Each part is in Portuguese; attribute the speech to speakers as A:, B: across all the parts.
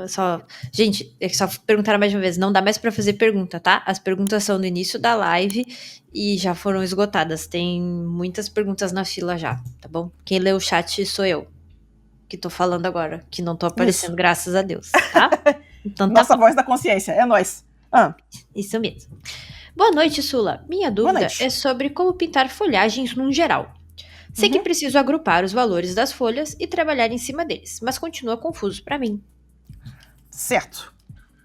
A: Só, gente, é que só perguntaram mais uma vez, não dá mais pra fazer pergunta, tá? As perguntas são no início da live e já foram esgotadas. Tem muitas perguntas na fila já, tá bom? Quem lê o chat sou eu, que tô falando agora, que não tô aparecendo,
B: Isso.
A: graças a Deus, tá? Então
B: Nossa
A: bom.
B: voz da consciência, é nóis.
A: Isso mesmo. Boa noite, Sula. Minha dúvida é sobre como pintar folhagens num geral. Sei que preciso agrupar os valores das folhas e trabalhar em cima deles, mas continua confuso pra mim.
B: Certo.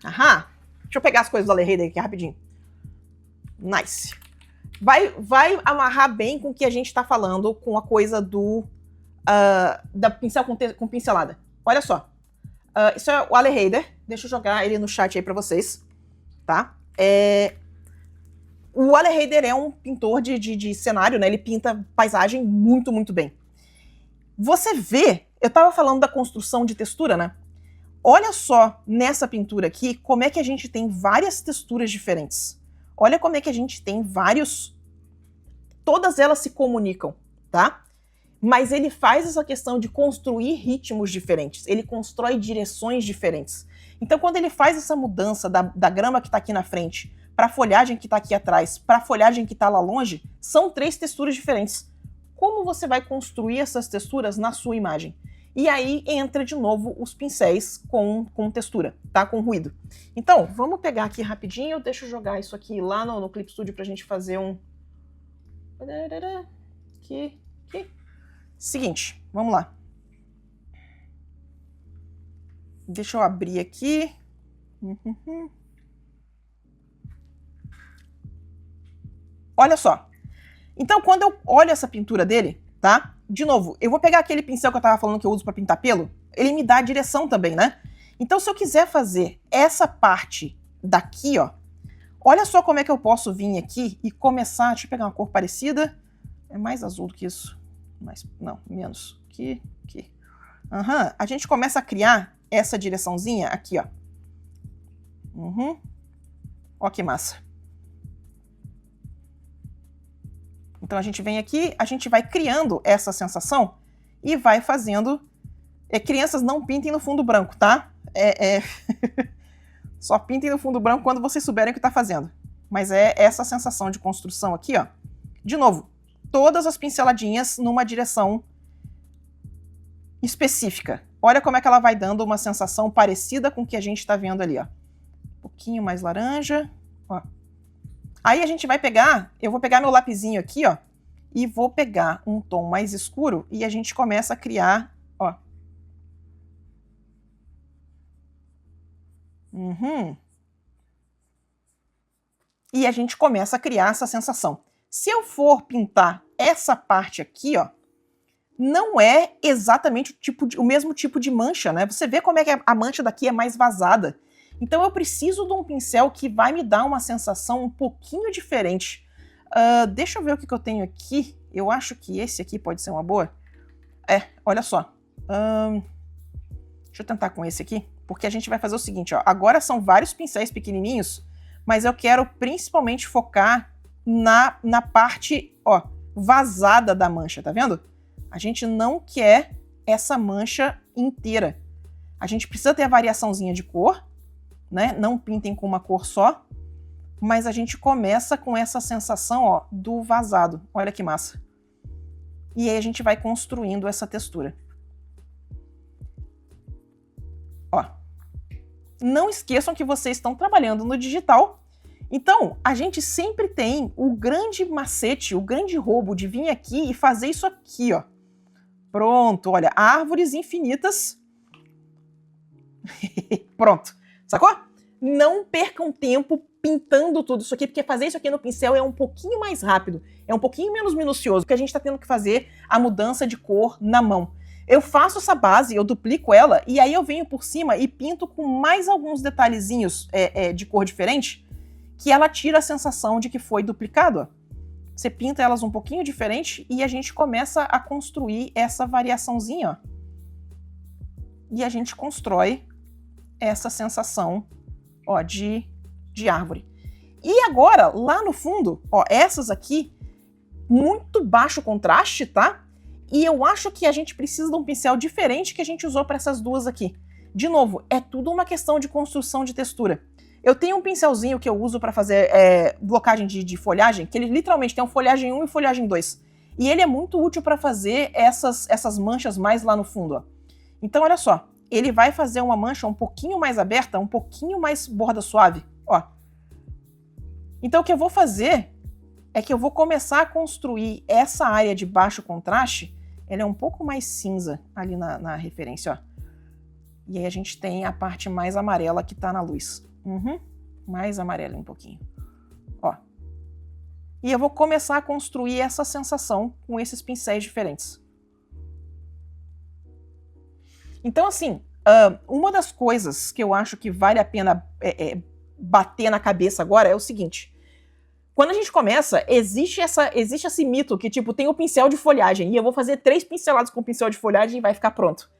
B: Aham. Deixa eu pegar as coisas do Allerheide aqui rapidinho. Nice. Vai amarrar bem com o que a gente tá falando com a coisa do da pincel com pincelada. Olha só. Isso é o Allerheide. Deixa eu jogar ele no chat aí pra vocês. Tá? O Allerheide é um pintor de cenário, né? Ele pinta paisagem muito, muito bem. Você vê, eu tava falando da construção de textura, né? Olha só nessa pintura aqui como é que a gente tem várias texturas diferentes. Olha como é que a gente tem vários... Todas elas se comunicam, tá? Mas ele faz essa questão de construir ritmos diferentes. Ele constrói direções diferentes. Então, quando ele faz essa mudança da grama que está aqui na frente para a folhagem que está aqui atrás, para a folhagem que está lá longe, são 3 texturas diferentes. Como você vai construir essas texturas na sua imagem? E aí entra de novo os pincéis com textura, tá? Com ruído. Então, vamos pegar aqui rapidinho. Deixa eu jogar isso aqui lá no Clip Studio para a gente fazer um... Aqui. Seguinte, vamos lá. Deixa eu abrir aqui. Olha só. Então, quando eu olho essa pintura dele, tá? De novo, eu vou pegar aquele pincel que eu tava falando que eu uso para pintar pelo. Ele me dá a direção também, né? Então, se eu quiser fazer essa parte daqui, ó. Olha só como é que eu posso vir aqui e começar... Deixa eu pegar uma cor parecida. É mais azul do que isso. Não, menos. Aqui. A gente começa a criar essa direçãozinha aqui, ó. Ó que massa. Então a gente vem aqui, a gente vai criando essa sensação e vai fazendo... crianças, não pintem no fundo branco, tá? Só pintem no fundo branco quando vocês souberem o que tá fazendo. Mas é essa sensação de construção aqui, ó. De novo, todas as pinceladinhas numa direção específica. Olha como é que ela vai dando uma sensação parecida com o que a gente tá vendo ali, ó. Um pouquinho mais laranja, ó. Aí a gente vai pegar, eu vou pegar meu lapisinho aqui, ó, e vou pegar um tom mais escuro e a gente começa a criar, ó. E a gente começa a criar essa sensação. Se eu for pintar essa parte aqui, ó, não é exatamente o mesmo tipo de mancha, né? Você vê como é que a mancha daqui é mais vazada. Então eu preciso de um pincel que vai me dar uma sensação um pouquinho diferente. Deixa eu ver o que eu tenho aqui. Eu acho que esse aqui pode ser uma boa. Olha só. Deixa eu tentar com esse aqui, porque a gente vai fazer o seguinte, ó. Agora são vários pincéis pequenininhos, mas eu quero principalmente focar na parte, ó, vazada da mancha, tá vendo? A gente não quer essa mancha inteira. A gente precisa ter a variaçãozinha de cor, né? Não pintem com uma cor só, mas a gente começa com essa sensação, ó, do vazado. Olha que massa. E aí a gente vai construindo essa textura. Ó. Não esqueçam que vocês estão trabalhando no digital. Então, a gente sempre tem o grande macete, o grande roubo de vir aqui e fazer isso aqui, ó. Pronto, olha, árvores infinitas. Pronto, sacou? Não percam tempo pintando tudo isso aqui, porque fazer isso aqui no pincel é um pouquinho mais rápido, é um pouquinho menos minucioso, porque a gente tá tendo que fazer a mudança de cor na mão. Eu faço essa base, eu duplico ela, e aí eu venho por cima e pinto com mais alguns detalhezinhos de cor diferente, que ela tira a sensação de que foi duplicado, ó. Você pinta elas um pouquinho diferente e a gente começa a construir essa variaçãozinha, ó. E a gente constrói essa sensação, ó, de árvore. E agora, lá no fundo, ó, essas aqui, muito baixo contraste, tá? E eu acho que a gente precisa de um pincel diferente que a gente usou para essas duas aqui. De novo, é tudo uma questão de construção de textura. Eu tenho um pincelzinho que eu uso para fazer blocagem de folhagem, que ele literalmente tem um folhagem 1 e folhagem 2. E ele é muito útil para fazer essas manchas mais lá no fundo. Ó. Então, olha só. Ele vai fazer uma mancha um pouquinho mais aberta, um pouquinho mais borda suave. Ó. Então, o que eu vou fazer é que eu vou começar a construir essa área de baixo contraste. Ela é um pouco mais cinza ali na referência. Ó. E aí a gente tem a parte mais amarela que está na luz. Mais amarela um pouquinho. Ó. E eu vou começar a construir essa sensação com esses pincéis diferentes. Então, assim, uma das coisas que eu acho que vale a pena bater na cabeça agora é o seguinte. Quando a gente começa, existe esse mito que, tipo, tem o pincel de folhagem e eu vou fazer 3 pinceladas com o pincel de folhagem e vai ficar pronto.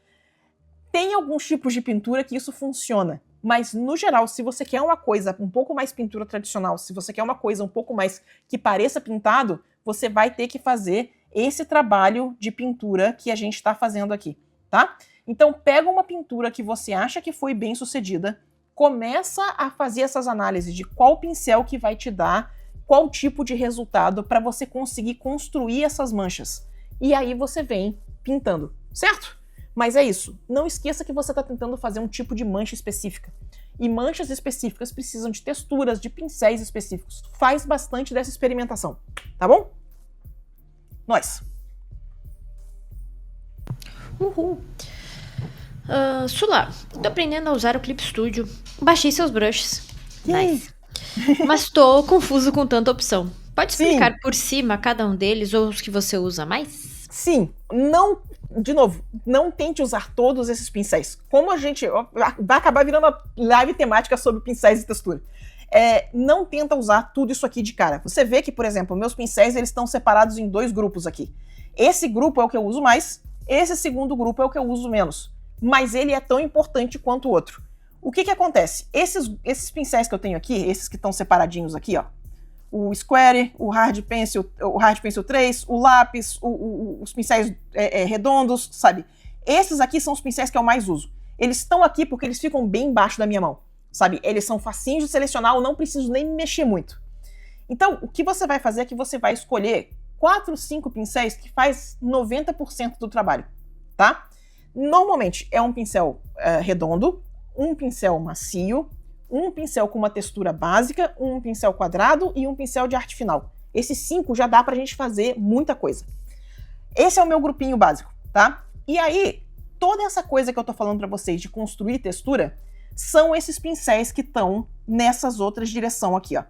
B: Tem alguns tipos de pintura que isso funciona. Mas, no geral, se você quer uma coisa um pouco mais pintura tradicional, se você quer uma coisa um pouco mais que pareça pintado, você vai ter que fazer esse trabalho de pintura que a gente está fazendo aqui, tá? Então, pega uma pintura que você acha que foi bem sucedida, começa a fazer essas análises de qual pincel que vai te dar qual tipo de resultado para você conseguir construir essas manchas. E aí você vem pintando, certo? Mas é isso, não esqueça que você está tentando fazer um tipo de mancha específica. E manchas específicas precisam de texturas, de pincéis específicos. Faz bastante dessa experimentação, tá bom? Nós.
A: Uhul. Sula, tô aprendendo a usar o Clip Studio. Baixei seus brushes. Nice. Mas tô confuso com tanta opção. Pode explicar por cima cada um deles ou os que você usa mais?
B: Sim, não... De novo, não tente usar todos esses pincéis. Como a gente... Vai acabar virando uma live temática sobre pincéis e textura. Não tenta usar tudo isso aqui de cara. Você vê que, por exemplo, meus pincéis eles estão separados em 2 grupos aqui. Esse grupo é o que eu uso mais, esse segundo grupo é o que eu uso menos. Mas ele é tão importante quanto o outro. O que acontece? Esses pincéis que eu tenho aqui, esses que estão separadinhos aqui, ó, o Square, o Hard Pencil 3, o lápis, os pincéis redondos, sabe? Esses aqui são os pincéis que eu mais uso. Eles estão aqui porque eles ficam bem embaixo da minha mão, sabe? Eles são facinhos de selecionar, eu não preciso nem mexer muito. Então, o que você vai fazer é que você vai escolher 4, 5 pincéis que faz 90% do trabalho, tá? Normalmente é um pincel redondo, um pincel macio, um pincel com uma textura básica, um pincel quadrado e um pincel de arte final. Esses 5 já dá pra gente fazer muita coisa. Esse é o meu grupinho básico, tá? E aí, toda essa coisa que eu tô falando pra vocês de construir textura, são esses pincéis que estão nessas outras direções aqui, ó.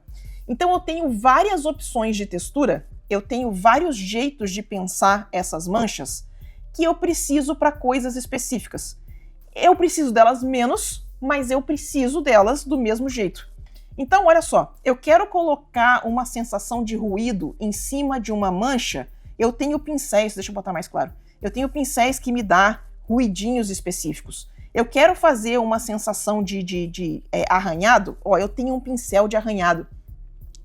B: Então eu tenho várias opções de textura, eu tenho vários jeitos de pensar essas manchas que eu preciso para coisas específicas. Eu preciso delas menos, mas eu preciso delas do mesmo jeito. Então, olha só, eu quero colocar uma sensação de ruído em cima de uma mancha, eu tenho pincéis, deixa eu botar mais claro, eu tenho pincéis que me dão ruidinhos específicos. Eu quero fazer uma sensação de arranhado, ó, eu tenho um pincel de arranhado.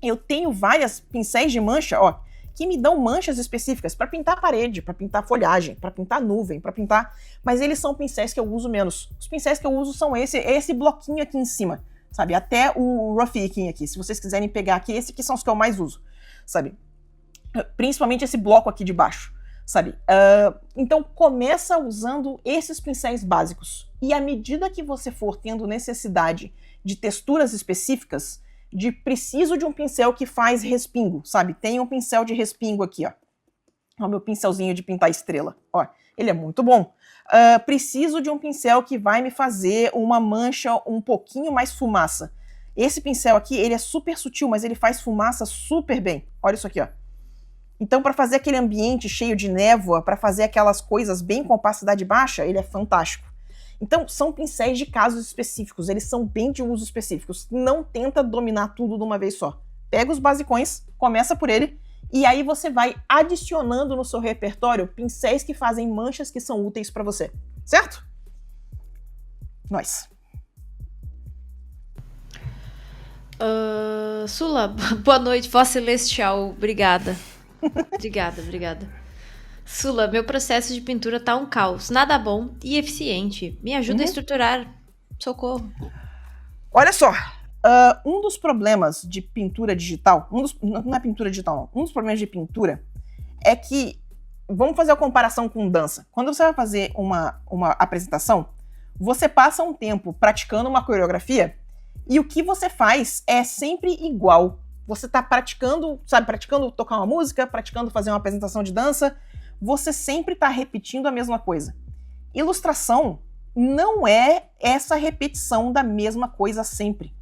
B: Eu tenho várias pincéis de mancha, ó, que me dão manchas específicas para pintar a parede, para pintar folhagem, para pintar nuvem, para pintar... Mas eles são pincéis que eu uso menos. Os pincéis que eu uso são esse bloquinho aqui em cima, sabe? Até o Rough aqui. Se vocês quiserem pegar aqui, esse aqui são os que eu mais uso, sabe? Principalmente esse bloco aqui de baixo, sabe? Então começa usando esses pincéis básicos. E à medida que você for tendo necessidade de texturas específicas, de preciso de um pincel que faz respingo, sabe? Tem um pincel de respingo aqui, ó. Ó, meu pincelzinho de pintar estrela, ó. Ele é muito bom. Preciso de um pincel que vai me fazer uma mancha um pouquinho mais fumaça. Esse pincel aqui, ele é super sutil, mas ele faz fumaça super bem. Olha isso aqui, ó. Então, para fazer aquele ambiente cheio de névoa, para fazer aquelas coisas bem com opacidade baixa, ele é fantástico. Então, são pincéis de casos específicos, eles são bem de uso específicos. Não tenta dominar tudo de uma vez só. Pega os basicões, começa por ele, e aí você vai adicionando no seu repertório pincéis que fazem manchas que são úteis para você. Certo? Nós.
A: Sula, boa noite, Voz Celestial. Obrigada. Obrigada. Sula, meu processo de pintura tá um caos, nada bom e eficiente. Me ajuda a estruturar. Socorro.
B: Olha só, um dos problemas de pintura digital, não é pintura digital não, um dos problemas de pintura é que, vamos fazer a comparação com dança. Quando você vai fazer uma apresentação, você passa um tempo praticando uma coreografia e o que você faz é sempre igual. Você tá praticando, sabe, praticando tocar uma música, praticando fazer uma apresentação de dança, você sempre tá repetindo a mesma coisa. Ilustração não é essa repetição da mesma coisa sempre.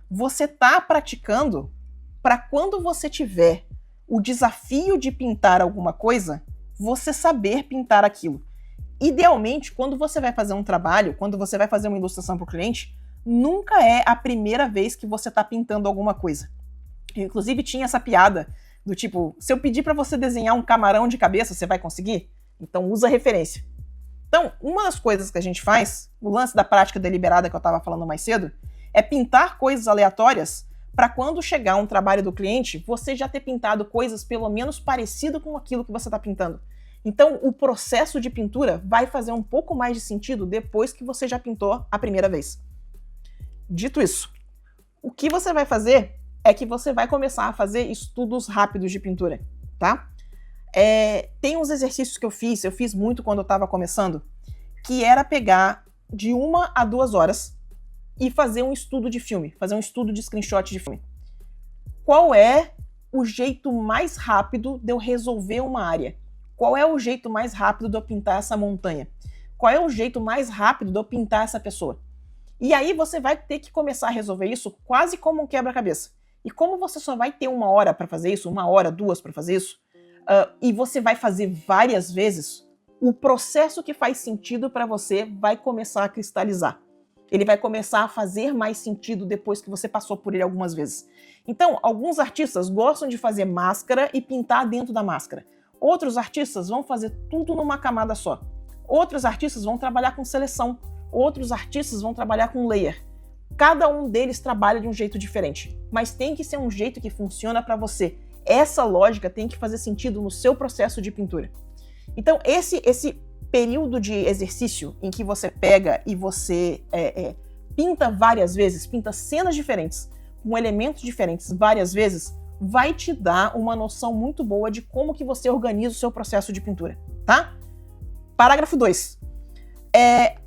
B: Você tá praticando para quando você tiver o desafio de pintar alguma coisa, você saber pintar aquilo. Idealmente, quando você vai fazer um trabalho, quando você vai fazer uma ilustração para o cliente, nunca é a primeira vez que você está pintando alguma coisa. Eu, inclusive, tinha essa piada do tipo, se eu pedir para você desenhar um camarão de cabeça, você vai conseguir? Então usa referência. Então, uma das coisas que a gente faz, o lance da prática deliberada que eu estava falando mais cedo, é pintar coisas aleatórias para quando chegar um trabalho do cliente, você já ter pintado coisas pelo menos parecido com aquilo que você está pintando. Então, o processo de pintura vai fazer um pouco mais de sentido depois que você já pintou a primeira vez. Dito isso, o que você vai fazer é que você vai começar a fazer estudos rápidos de pintura, tá? Tem uns exercícios que eu fiz muito quando eu estava começando, que era pegar de 1 a 2 horas e fazer um estudo de filme, fazer um estudo de screenshot de filme. Qual é o jeito mais rápido de eu resolver uma área? Qual é o jeito mais rápido de eu pintar essa montanha? Qual é o jeito mais rápido de eu pintar essa pessoa? E aí você vai ter que começar a resolver isso quase como um quebra-cabeça. E como você só vai ter 1 hora para fazer isso, 1 hora, 2 para fazer isso, e você vai fazer várias vezes, o processo que faz sentido para você vai começar a cristalizar. Ele vai começar a fazer mais sentido depois que você passou por ele algumas vezes. Então, alguns artistas gostam de fazer máscara e pintar dentro da máscara. Outros artistas vão fazer tudo numa camada só. Outros artistas vão trabalhar com seleção. Outros artistas vão trabalhar com layer. Cada um deles trabalha de um jeito diferente, mas tem que ser um jeito que funciona para você. Essa lógica tem que fazer sentido no seu processo de pintura. Então, esse período de exercício em que você pega e você pinta várias vezes, pinta cenas diferentes, com elementos diferentes várias vezes, vai te dar uma noção muito boa de como que você organiza o seu processo de pintura, tá? Parágrafo 2.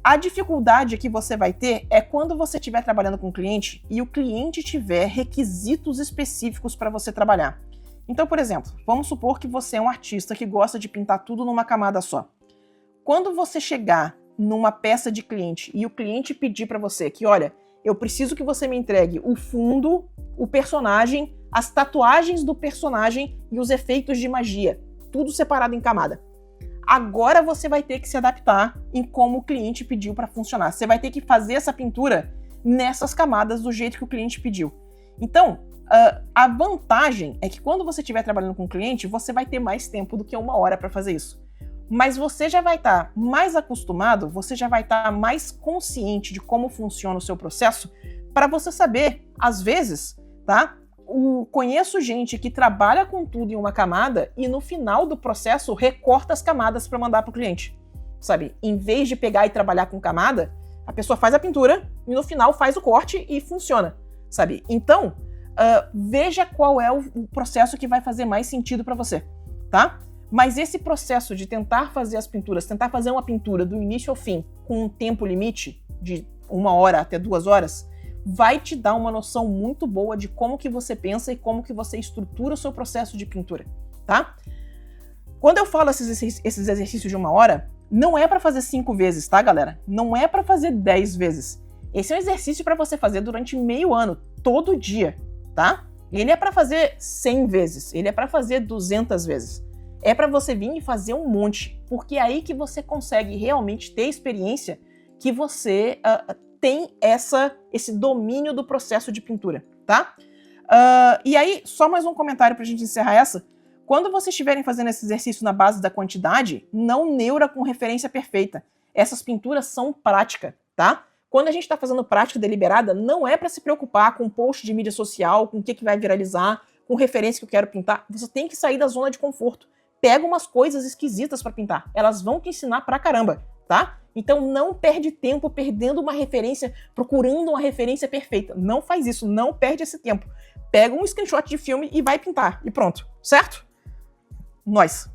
B: A dificuldade que você vai ter é quando você estiver trabalhando com o cliente e o cliente tiver requisitos específicos para você trabalhar. Então, por exemplo, vamos supor que você é um artista que gosta de pintar tudo numa camada só. Quando você chegar numa peça de cliente e o cliente pedir para você que, olha, eu preciso que você me entregue o fundo, o personagem, as tatuagens do personagem e os efeitos de magia, tudo separado em camada. Agora você vai ter que se adaptar em como o cliente pediu para funcionar. Você vai ter que fazer essa pintura nessas camadas do jeito que o cliente pediu. Então, a vantagem é que quando você estiver trabalhando com o cliente, você vai ter mais tempo do que 1 hora para fazer isso. Mas você já vai estar mais acostumado, você já vai estar mais consciente de como funciona o seu processo para você saber, às vezes, tá? Conheço gente que trabalha com tudo em uma camada e no final do processo recorta as camadas para mandar para o cliente, sabe? Em vez de pegar e trabalhar com camada, a pessoa faz a pintura e no final faz o corte e funciona, sabe? Então, veja qual é o processo que vai fazer mais sentido para você, tá? Mas esse processo de tentar fazer as pinturas, tentar fazer uma pintura do início ao fim com um tempo limite de 1 hora até 2 horas, vai te dar uma noção muito boa de como que você pensa e como que você estrutura o seu processo de pintura, tá? Quando eu falo esses exercícios de 1 hora, não é para fazer 5 vezes, tá, galera? Não é para fazer 10 vezes. Esse é um exercício para você fazer durante meio ano, todo dia, tá? Ele é para fazer 100 vezes, ele é para fazer 200 vezes. É para você vir e fazer um monte, porque é aí que você consegue realmente ter experiência que você tem esse domínio do processo de pintura, tá? E aí, só mais um comentário pra gente encerrar essa. Quando vocês estiverem fazendo esse exercício na base da quantidade, não neura com referência perfeita. Essas pinturas são prática, tá? Quando a gente está fazendo prática deliberada, não é para se preocupar com post de mídia social, com o que vai viralizar, com referência que eu quero pintar. Você tem que sair da zona de conforto. pega umas coisas esquisitas pra pintar. Elas vão te ensinar pra caramba, tá? Então não perde tempo perdendo uma referência, procurando uma referência perfeita. Não faz isso, não perde esse tempo. Pega um screenshot de filme e vai pintar. E pronto, certo? Nós.